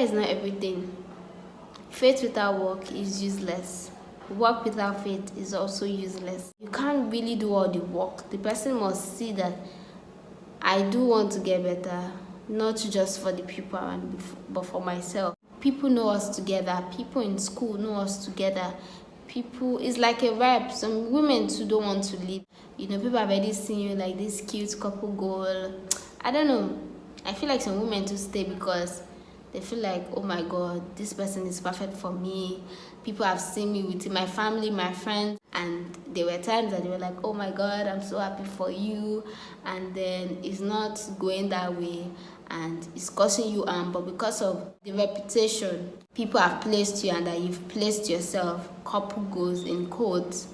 is not everything. Faith without work is useless. Work without faith is also useless. You can't really do all the work. The person must see that I do want to get better, not just for the people around me, but for myself. People know us together. People in school know us together. People, it's like a vibe. Some women too don't want to leave. People have already seen you like this cute couple goal. I don't know. I feel like some women to stay because they feel like, oh my God, this person is perfect for me. People have seen me with my family, my friends, and there were times that they were like, oh my God, I'm so happy for you. And then it's not going that way and it's causing you harm. But because of the reputation people have placed you and that you've placed yourself, couple goals in quotes,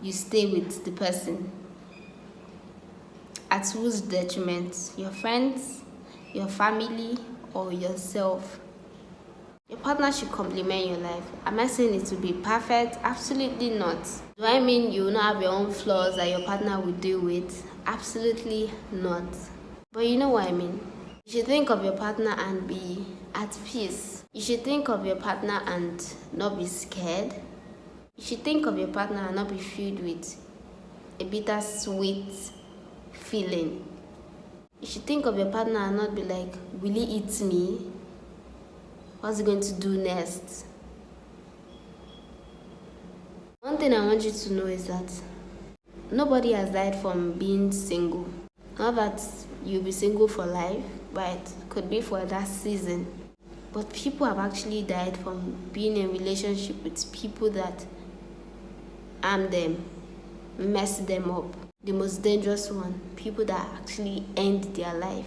you stay with the person. At whose detriment? Your friends, your family, or yourself? Your partner should complement your life. Am I saying it will be perfect? Absolutely not. Do I mean you will not have your own flaws that your partner will deal with? Absolutely not. But you know what I mean. You should think of your partner and be at peace. You should think of your partner and not be scared. You should think of your partner and not be filled with a bittersweet feeling. You should think of your partner and not be like, will he eat me? What's he going to do next? One thing I want you to know is that nobody has died from being single. Not that you'll be single for life, but it could be for that season. But people have actually died from being in a relationship with people that harm them, mess them up. The most dangerous one, people that actually end their life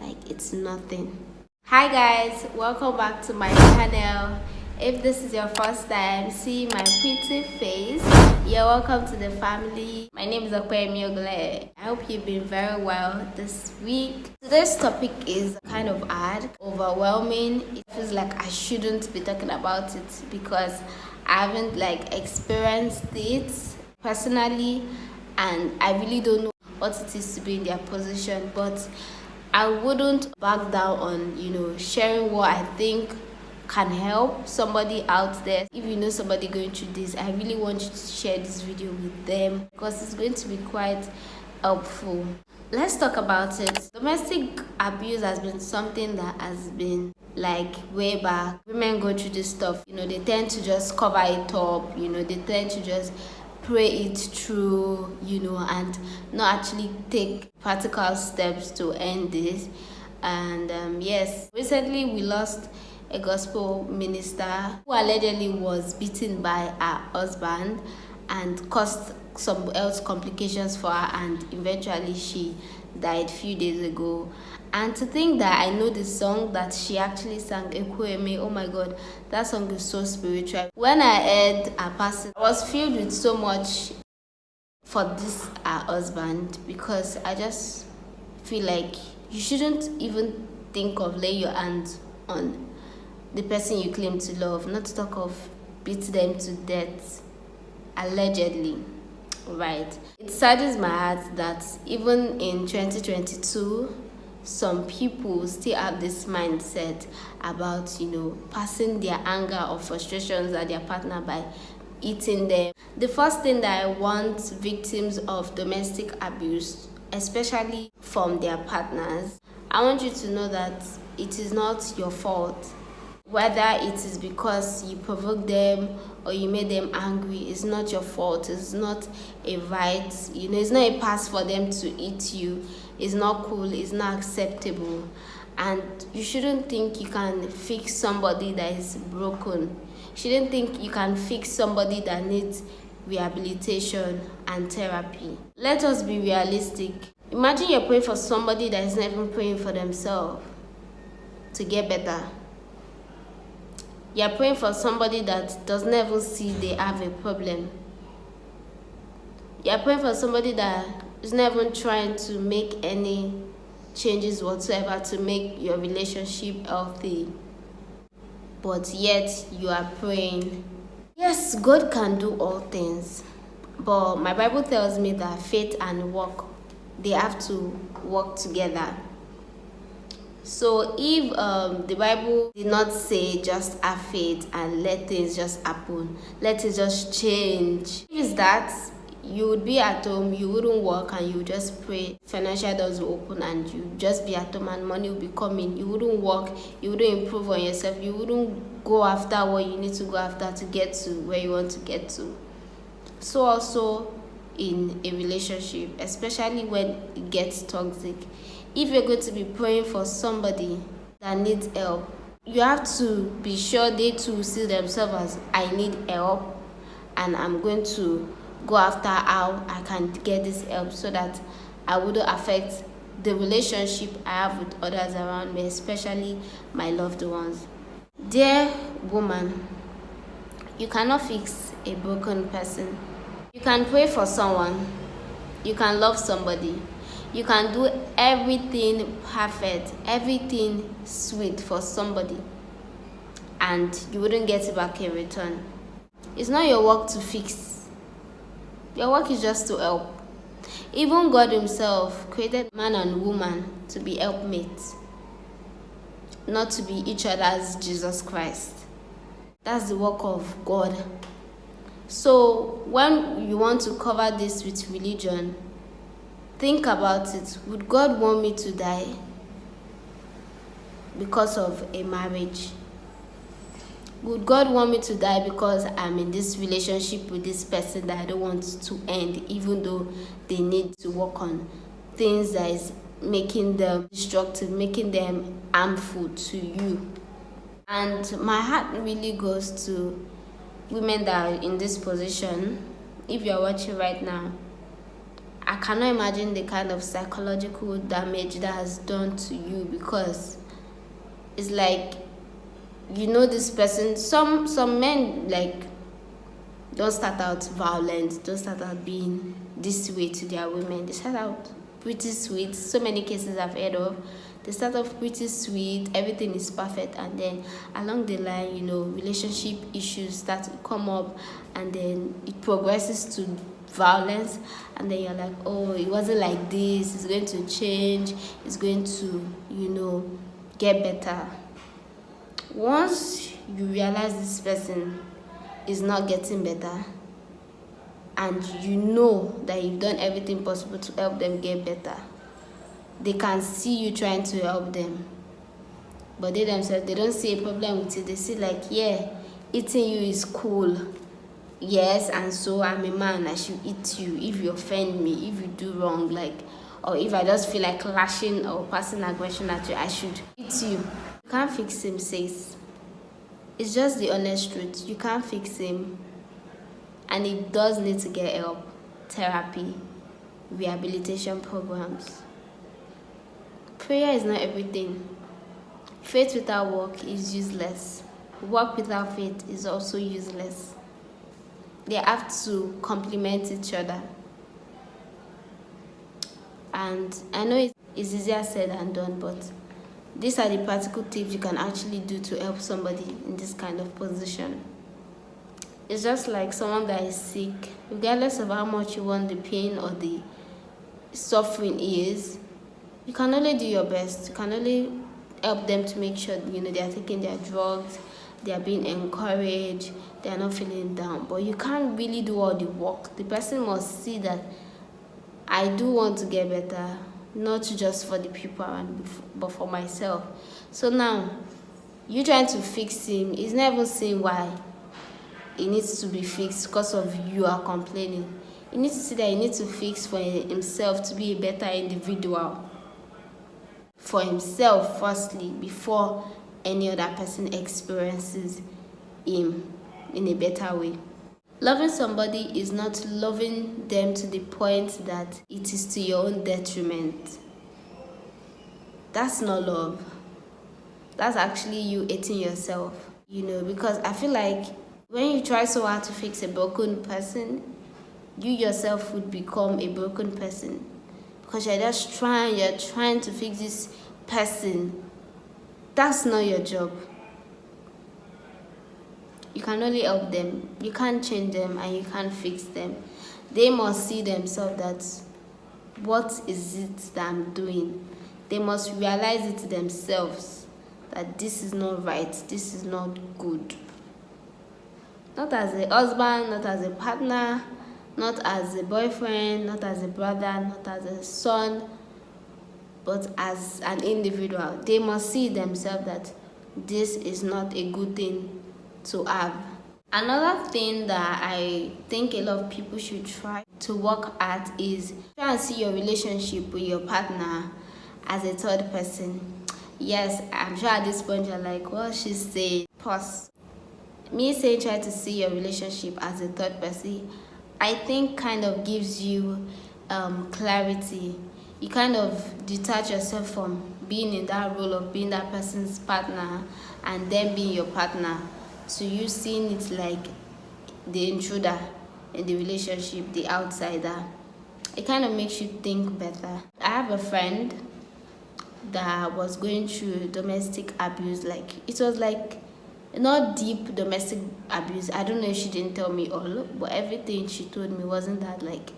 like it's nothing. Hi guys, welcome back to my channel. If this is your first time seeing my pretty face, you're welcome to the family. My name is Okwemi Ogle. I hope you've been very well this week. Today's topic is kind of hard, overwhelming. It feels like I shouldn't be talking about it because I haven't experienced it personally, and I really don't know what it is to be in their position. But I wouldn't back down on sharing what I think can help somebody out there. If you know somebody going through this, I really want you to share this video with them because it's going to be quite helpful. Let's talk about it. Domestic abuse has been something that has been way back. Women go through this stuff, they tend to just cover it up, they tend to just pray it through, and not actually take practical steps to end this. And yes, recently we lost a gospel minister who allegedly was beaten by her husband and caused some health complications for her, and eventually she died a few days ago. And to think that I know the song that she actually sang, Ekweme, oh my God, that song is so spiritual. When I heard her passing, I was filled with so much for this her husband, because I just feel like you shouldn't even think of laying your hands on the person you claim to love, not to talk of beat them to death, allegedly. Right. It saddens my heart that even in 2022, some people still have this mindset about, passing their anger or frustrations at their partner by eating them. The first thing that I want victims of domestic abuse, especially from their partners, I want you to know that it is not your fault. Whether it is because you provoked them or you made them angry, it's not your fault. It's not a right. It's not a pass for them to eat you. It's not cool. It's not acceptable. And you shouldn't think you can fix somebody that is broken. You shouldn't think you can fix somebody that needs rehabilitation and therapy. Let us be realistic. Imagine you're praying for somebody that is not even praying for themselves to get better. You're praying for somebody that doesn't even see they have a problem. You're praying for somebody that is not even trying to make any changes whatsoever to make your relationship healthy. But yet you are praying. Yes, God can do all things. But my Bible tells me that faith and work, they have to work together. So if the Bible did not say just have faith and let things just happen, let it just change, if it's that, you would be at home, you wouldn't work, and you would just pray, financial doors will open, and you just be at home and money will be coming. You wouldn't work, you wouldn't improve on yourself, you wouldn't go after what you need to go after to get to where you want to get to. So also in a relationship, especially when it gets toxic, if you're going to be praying for somebody that needs help, you have to be sure they too see themselves as, I need help, and I'm going to go after how I can get this help so that I wouldn't affect the relationship I have with others around me, especially my loved ones. Dear woman, you cannot fix a broken person. You can pray for someone, you can love somebody, you can do everything perfect, everything sweet for somebody, and you wouldn't get it back in return. It's not your work to fix. Your work is just to help. Even God himself created man and woman to be helpmates, not to be each other's Jesus Christ. That's the work of God. So when you want to cover this with religion, think about it. Would God want me to die because of a marriage? Would God want me to die because I'm in this relationship with this person that I don't want to end, even though they need to work on things that is making them destructive, making them harmful to you? And my heart really goes to women that are in this position. If you're watching right now, I cannot imagine the kind of psychological damage that has done to you, because it's like, you know, this person, some men like don't start out violent, don't start out being this way to their women. They start out pretty sweet. So many cases I've heard of. They start off pretty sweet, everything is perfect, and then along the line, you know, relationship issues start to come up, and then it progresses to violence, and then you're like, oh, it wasn't like this, it's going to change, it's going to, you know, get better. Once you realize this person is not getting better, and you know that you've done everything possible to help them get better, they can see you trying to help them, but they themselves, they don't see a problem with it. They see like, yeah, eating you is cool, yes, and so I'm a man, I should eat you. If you offend me, if you do wrong, like, or if I just feel like clashing or passing aggression at you, I should eat you. You can't fix him, sis. It's just the honest truth. You can't fix him, and he does need to get help, therapy, rehabilitation programs. Prayer is not everything. Faith without work is useless. Work without faith is also useless. They have to complement each other. And I know it's easier said than done, but these are the practical tips you can actually do to help somebody in this kind of position. It's just like someone that is sick. Regardless of how much you want the pain or the suffering is, you can only do your best. You can only help them to make sure, you know, they are taking their drugs, they are being encouraged, they are not feeling down. But you can't really do all the work. The person must see that I do want to get better, not just for the people around me, but for myself. So now, you trying to fix him, he's not even seeing why it needs to be fixed because of you are complaining. He needs to see that he needs to fix for himself to be a better individual. For himself, firstly, before any other person experiences him in a better way. Loving somebody is not loving them to the point that it is to your own detriment. That's not love. That's actually you hating yourself, you know, because I feel like when you try so hard to fix a broken person, you yourself would become a broken person, because you're trying to fix this person. That's not your job. You can only help them. You can't change them, and you can't fix them. They must see themselves that, what is it that I'm doing they must realize it themselves that this is not right, this is not good. Not as a husband, not as a partner, not as a boyfriend, not as a brother, not as a son, but as an individual. They must see themselves that this is not a good thing to have. Another thing that I think a lot of people should try to work at is try and see your relationship with your partner as a third person. Yes, I'm sure at this point you're like, what she said. Pause. Me saying try to see your relationship as a third person, I think kind of gives you clarity. You kind of detach yourself from being in that role of being that person's partner and then being your partner. So you seeing it like the intruder in the relationship, the outsider. It kind of makes you think better. I have a friend that was going through domestic abuse. Like, it was like not deep domestic abuse. I don't know if she didn't tell me all, but everything she told me wasn't that like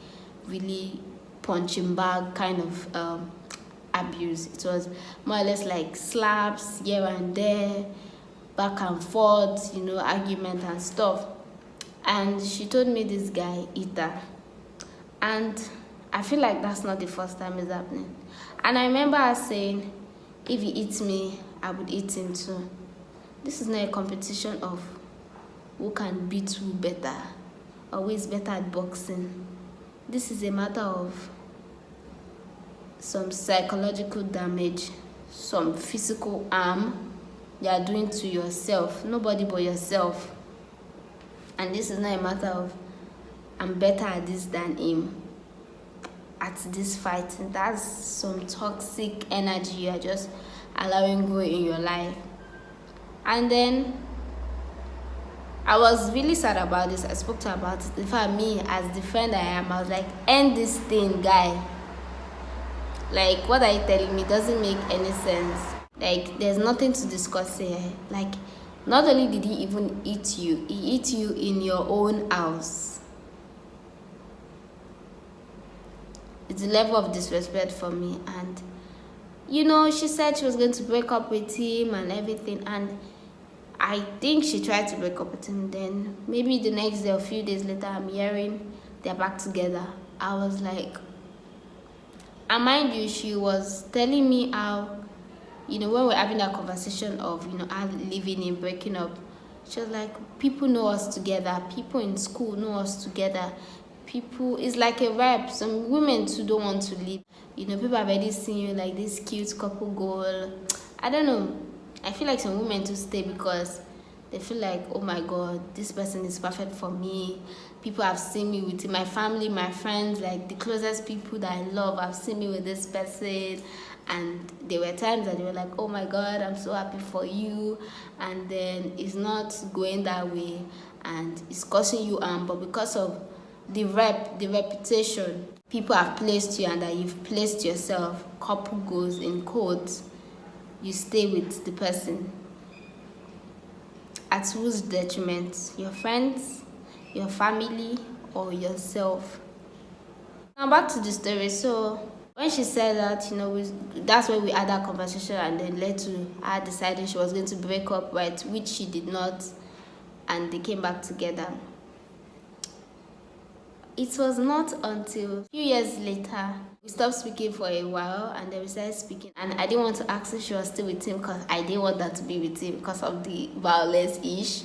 really punching bag kind of abuse. It was more or less like slaps here and there, back and forth, argument and stuff. And she told me this guy hit her. And I feel like that's not the first time it's happening. And I remember her saying, if he eats me, I would eat him too. This is not a competition of who can beat who better or who is better at boxing. This is a matter of some psychological damage, some physical harm you are doing to yourself, nobody but yourself. And this is not a matter of I'm better at this than him at this fighting. That's some toxic energy you are just allowing go in your life. And then I was really sad about this. I spoke to her about it. In fact, me as the friend I am, I was like, end this thing, guy. Like, what are you telling me doesn't make any sense. Like, there's nothing to discuss here. Like, not only did he even eat you, he ate you in your own house. It's a level of disrespect for me. And she said she was going to break up with him and everything, and I think she tried to break up with him. Then maybe the next day or a few days later, I'm hearing they're back together. I was like, and mind you, she was telling me how, when we're having that conversation of, her leaving and breaking up, she was like, people know us together. People in school know us together. People, it's like a vibe. Some women too don't want to leave. People have already seen you like this cute couple goal. I don't know. I feel like some women to stay because they feel like, oh my God, this person is perfect for me. People have seen me with my family, my friends, like the closest people that I love have seen me with this person. And there were times that they were like, oh my God, I'm so happy for you. And then it's not going that way and it's causing you harm. But because of the reputation people have placed you and that you've placed yourself, couple goes in quotes, you stay with the person. At whose detriment? Your friends, your family, or yourself? Now back to the story. So when she said that, that's when we had that conversation and then led to her deciding she was going to break up, right? Which she did not, and they came back together. It was not until a few years later we stopped speaking for a while and then we started speaking. And I didn't want to ask if she was still with him because I didn't want that to be with him because of the violence-ish.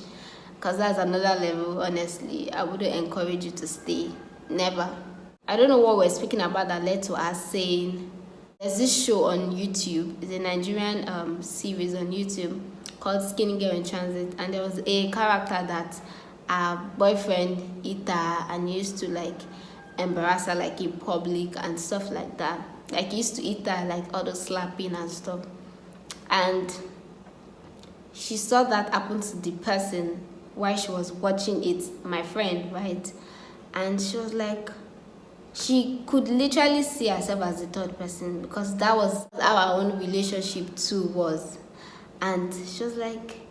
Because that's another level, honestly. I wouldn't encourage you to stay. Never. I don't know what we're speaking about that led to us saying, there's this show on YouTube. It's a Nigerian series on YouTube called Skinny Girl in Transit. And there was a character that her boyfriend hit her and used to like embarrass her like in public and stuff like that. Like he used to hit her like all the slapping and stuff. And she saw that happen to the person while she was watching it, my friend, right? And she was like, she could literally see herself as the third person because that was how our own relationship too was. And she was like,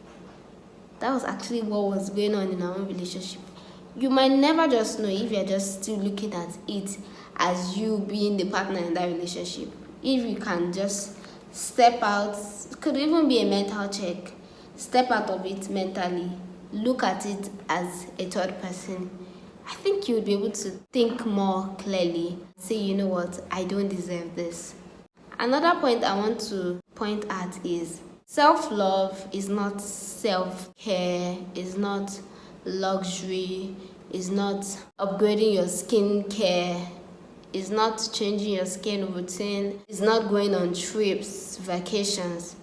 that was actually what was going on in our own relationship. You might never just know if you're just still looking at it as you being the partner in that relationship. If you can just step out. It could even be a mental check. Step out of it mentally. Look at it as a third person. I think you would be able to think more clearly. Say, you know what, I don't deserve this. Another point I want to point at is self-love is not self-care, is not luxury, is not upgrading your skincare, is not changing your skin routine, is not going on trips, vacations.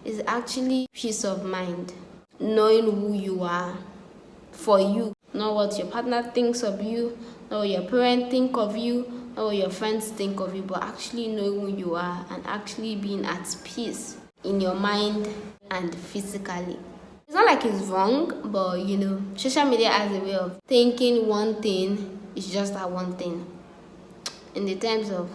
It's actually peace of mind, knowing who you are for you, not what your partner thinks of you, not what your parents think of you, not what your friends think of you, but actually knowing who you are and actually being at peace in your mind and physically. It's not like it's wrong, but social media has a way of thinking one thing is just that one thing. In the terms of,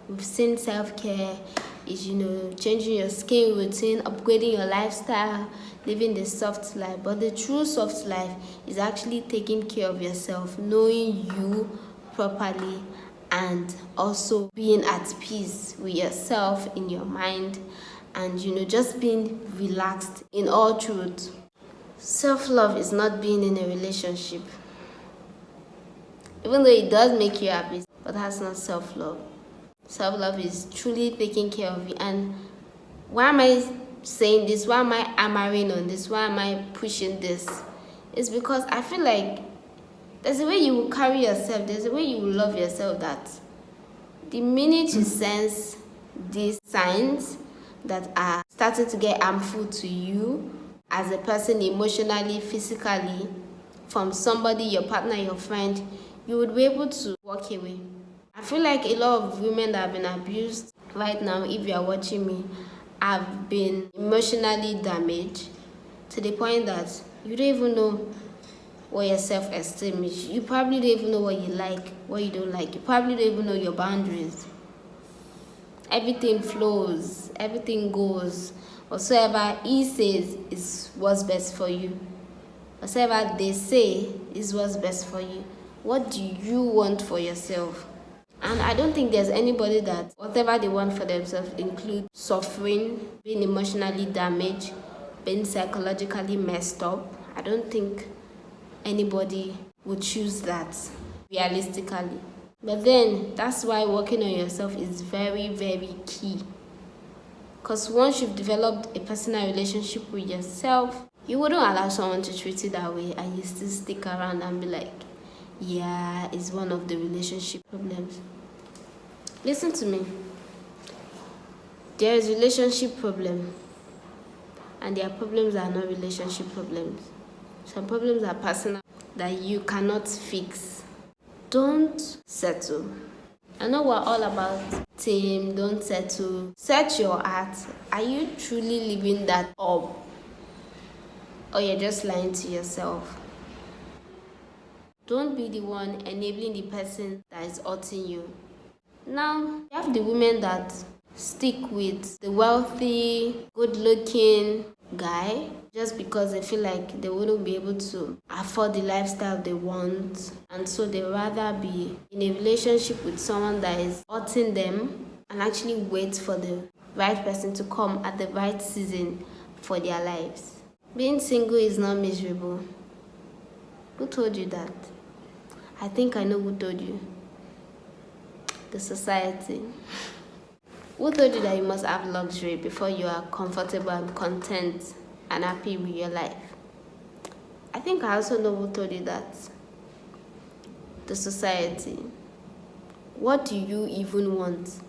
we've seen self-care is, changing your skin routine, upgrading your lifestyle, living the soft life. But the true soft life is actually taking care of yourself, knowing you properly, and also being at peace with yourself in your mind, and just being relaxed in all truth. Self-love is not being in a relationship, even though it does make you happy, but that's not self-love. Self-love is truly taking care of you. And why am I saying this? Why am I hammering on this? Why am I pushing this? It's because I feel like there's a way you will carry yourself, there's a way you will love yourself, that the minute you sense these signs that are starting to get harmful to you as a person, emotionally, physically, from somebody, your partner, your friend, you would be able to walk away. I feel like a lot of women that have been abused right now, if you are watching me, have been emotionally damaged to the point that you don't even know what your self-esteem is. You probably don't even know what you like, what you don't like. You probably don't even know your boundaries. Everything flows, everything goes. Whatsoever he says is what's best for you. Whatever they say is what's best for you. What do you want for yourself? And I don't think there's anybody that whatever they want for themselves include suffering, being emotionally damaged, being psychologically messed up. I don't think anybody would choose that realistically. But then that's why working on yourself is very, very key. Because once you've developed a personal relationship with yourself, you wouldn't allow someone to treat you that way, and you still stick around and be like, yeah, it's one of the relationship problems. Listen to me. There is relationship problem, and there are problems that are not relationship problems. Some problems are personal that you cannot fix. Don't settle. I know we're all about team, don't settle. Search your heart. Are you truly living that up? Or you're just lying to yourself? Don't be the one enabling the person that is hurting you. Now, you have the women that stick with the wealthy, good-looking guy just because they feel like they wouldn't be able to afford the lifestyle they want, and so they rather be in a relationship with someone that is hurting them and actually wait for the right person to come at the right season for their lives. Being single is not miserable. Who told you that? I think I know who told you. The society. Who told you that you must have luxury before you are comfortable and content and happy with your life? I think I also know who told you that. The society. What do you even want?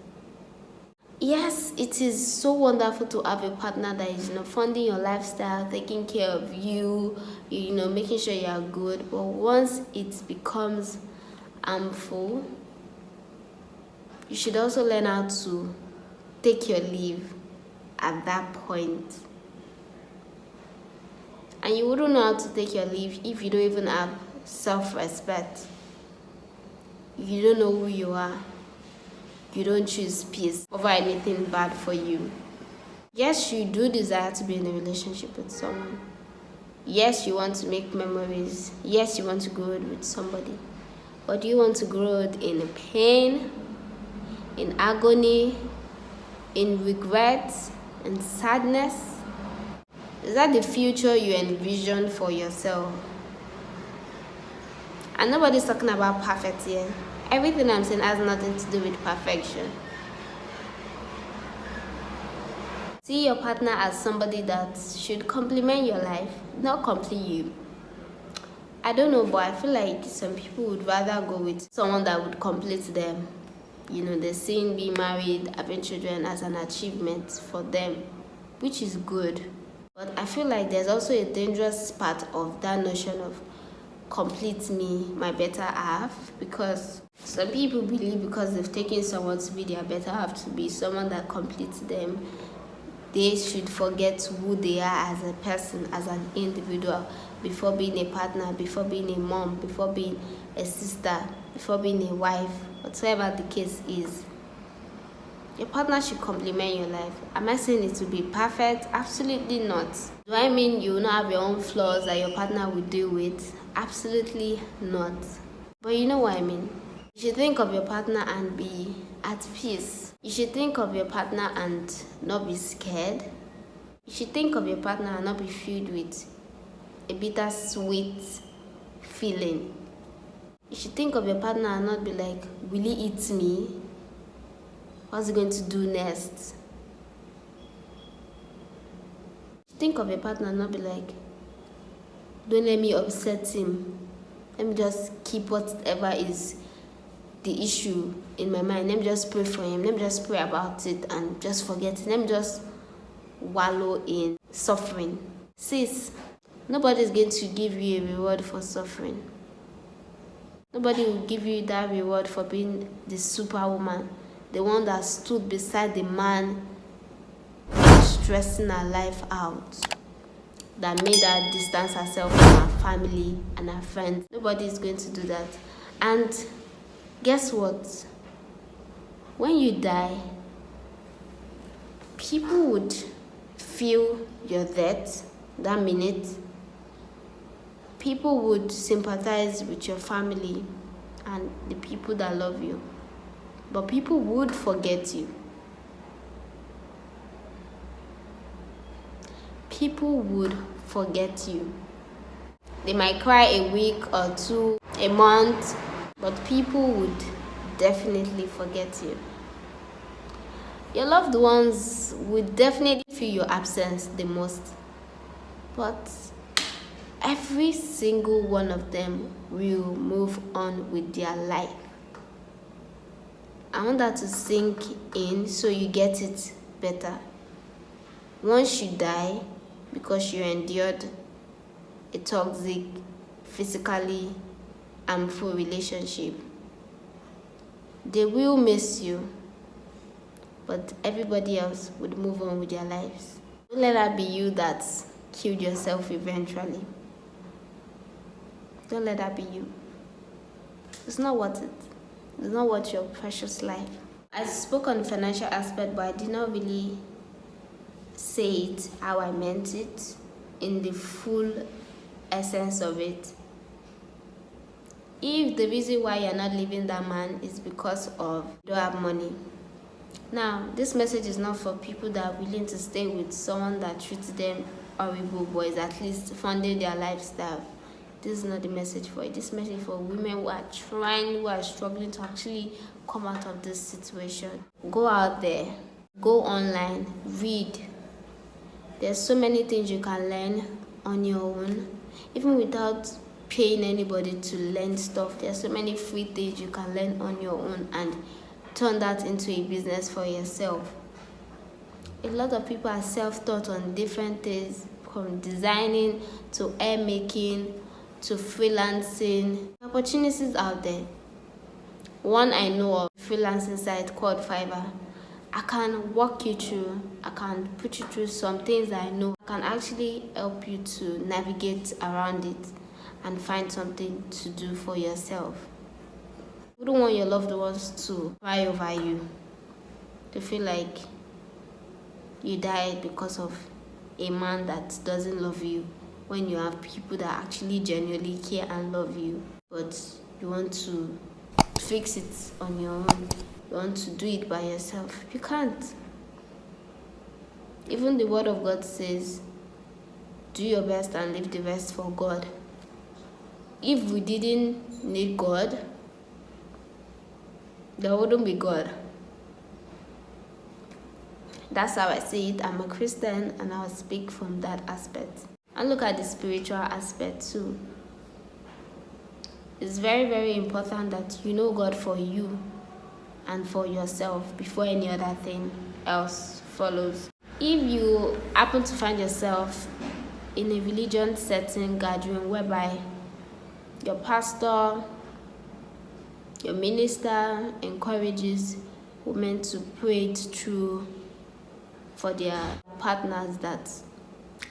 Yes, it is so wonderful to have a partner that is, funding your lifestyle, taking care of you, making sure you are good. But once it becomes harmful, you should also learn how to take your leave at that point. And you wouldn't know how to take your leave if you don't even have self-respect. If you don't know who you are, you don't choose peace over anything bad for you. Yes, you do desire to be in a relationship with someone. Yes, you want to make memories. Yes, you want to grow with somebody. But do you want to grow in pain, in agony, in regret and sadness? Is that the future you envision for yourself? And nobody's talking about perfect here. Everything I'm saying has nothing to do with perfection. See your partner as somebody that should complement your life, not complete you. I don't know, but I feel like some people would rather go with someone that would complete them. You know, they're seeing being married, having children as an achievement for them, which is good. But I feel like there's also a dangerous part of that notion of complete me, my better half, because some people believe because they've taken someone to be their better half, to be someone that completes them, they should forget who they are as a person, as an individual, before being a partner, before being a mom, before being a sister, before being a wife, whatever the case is. Your partner should complement your life. Am I saying it will be perfect? Absolutely not. Do I mean you will not have your own flaws that your partner will deal with? Absolutely not. But you know what I mean. You should think of your partner and be at peace. You should think of your partner and not be scared. You should think of your partner and not be filled with a bittersweet feeling. You should think of your partner and not be like, will he eat me? What's he going to do next? Think of your partner and not be like, don't let me upset him. Let me just keep whatever is the issue in my mind. Let me just pray for him. Let me just pray about it and just forget it. Let me just wallow in suffering. Sis, nobody is going to give you a reward for suffering. Nobody will give you that reward for being the superwoman, the one that stood beside the man stressing her life out, that made her distance herself from her family and her friends. Nobody is going to do that. And guess what? When you die, people would feel your death that minute. People would sympathize with your family and the people that love you. But people would forget you. People would forget you. They might cry a week or two, a month, but people would definitely forget you. Your loved ones would definitely feel your absence the most, but every single one of them will move on with their life. I want that to sink in so you get it better. Once you die, because you endured a toxic, physically harmful relationship, they will miss you, but everybody else would move on with their lives. Don't let that be you that killed yourself eventually. Don't let that be you. It's not worth it. It's not worth your precious life. I spoke on the financial aspect, but I did not really say it how I meant it, in the full essence of it. If the reason why you're not leaving that man is because of you don't have money. Now, this message is not for people that are willing to stay with someone that treats them horrible, but is at least funding their lifestyle. This is not the message for it. This message is for women who are trying, who are struggling to actually come out of this situation. Go out there, go online, read. There's so many things you can learn on your own, even without paying anybody to learn stuff. There's so many free things you can learn on your own and turn that into a business for yourself. A lot of people are self-taught on different things, from designing to hair making to freelancing. Opportunities out there. One I know of, freelancing site called Fiverr. I can walk you through, I can put you through some things that I know. I can actually help you to navigate around it and find something to do for yourself. You don't want your loved ones to cry over you, to feel like you died because of a man that doesn't love you, when you have people that actually genuinely care and love you, but you want to fix it on your own. You want to do it by yourself. You can't. Even the word of God says, do your best and leave the rest for God. If we didn't need God, there wouldn't be God. That's how I see it. I'm a Christian and I'll speak from that aspect. And look at the spiritual aspect too. It's very, very important that you know God for you and for yourself before any other thing else follows. If you happen to find yourself in a religion setting gathering whereby your pastor, your minister encourages women to pray it through for their partners that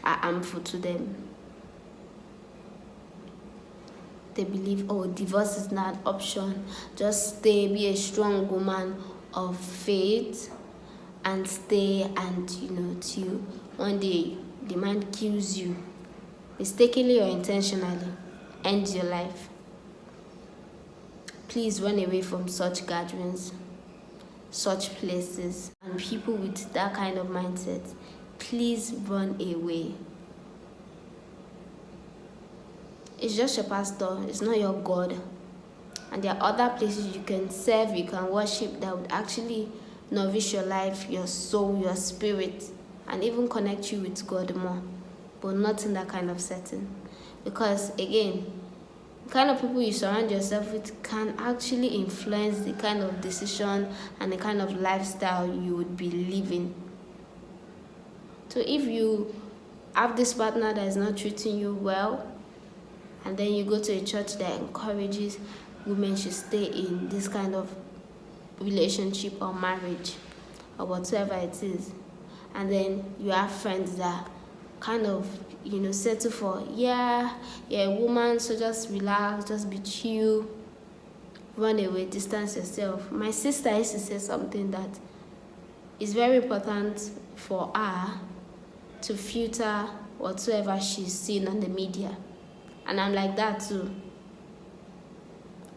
are harmful to them. They believe, oh, divorce is not an option. Just stay, be a strong woman of faith and stay, and till one day the man kills you, mistakenly or intentionally, ends your life. Please run away from such gatherings, such places, and people with that kind of mindset. Please run away. It's just your pastor, it's not your God. And there are other places you can serve, you can worship that would actually nourish your life, your soul, your spirit, and even connect you with God more. But not in that kind of setting. Because again, the kind of people you surround yourself with can actually influence the kind of decision and the kind of lifestyle you would be living. So if you have this partner that is not treating you well, and then you go to a church that encourages women should stay in this kind of relationship or marriage or whatever it is, and then you have friends that kind of settle for you're a woman, so just relax, just be chill, run away, distance yourself. My sister used to say something that is very important for her to filter whatsoever she's seen on the media. And I'm like that too.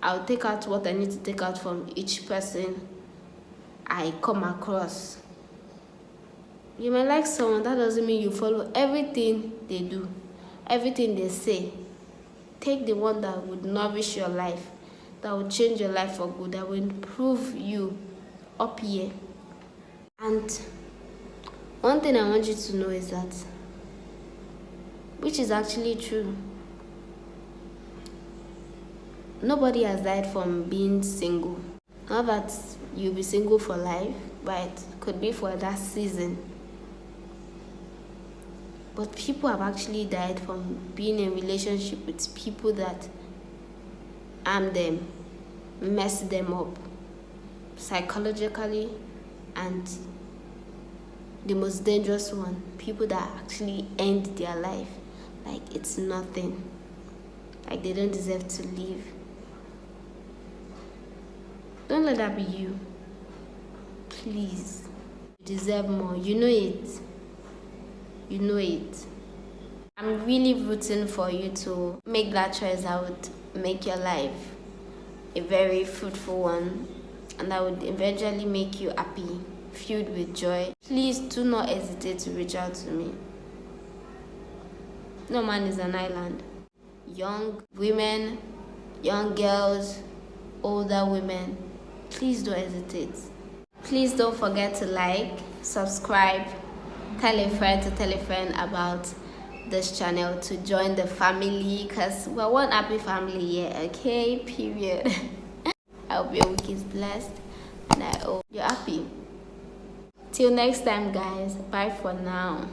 I'll take out what I need to take out from each person I come across. You might like someone, that doesn't mean you follow everything they do, everything they say. Take the one that would nourish your life, that will change your life for good, that will improve you up here. And one thing I want you to know is that, which is actually true, nobody has died from being single. Not that you'll be single for life, but it could be for that season. But people have actually died from being in a relationship with people that harm them, mess them up psychologically, and the most dangerous one, people that actually end their life like it's nothing, like they don't deserve to live. Don't let that be you. Please. You deserve more. You know it. You know it. I'm really rooting for you to make that choice that would make your life a very fruitful one, and that would eventually make you happy, filled with joy. Please do not hesitate to reach out to me. No man is an island. Young women, young girls, older women, please don't hesitate. Please don't forget to like, subscribe, tell a friend to tell a friend about this channel to join the family, because we're one happy family here, okay? Period. I hope your week is blessed and I hope you're happy. Till next time, guys. Bye for now.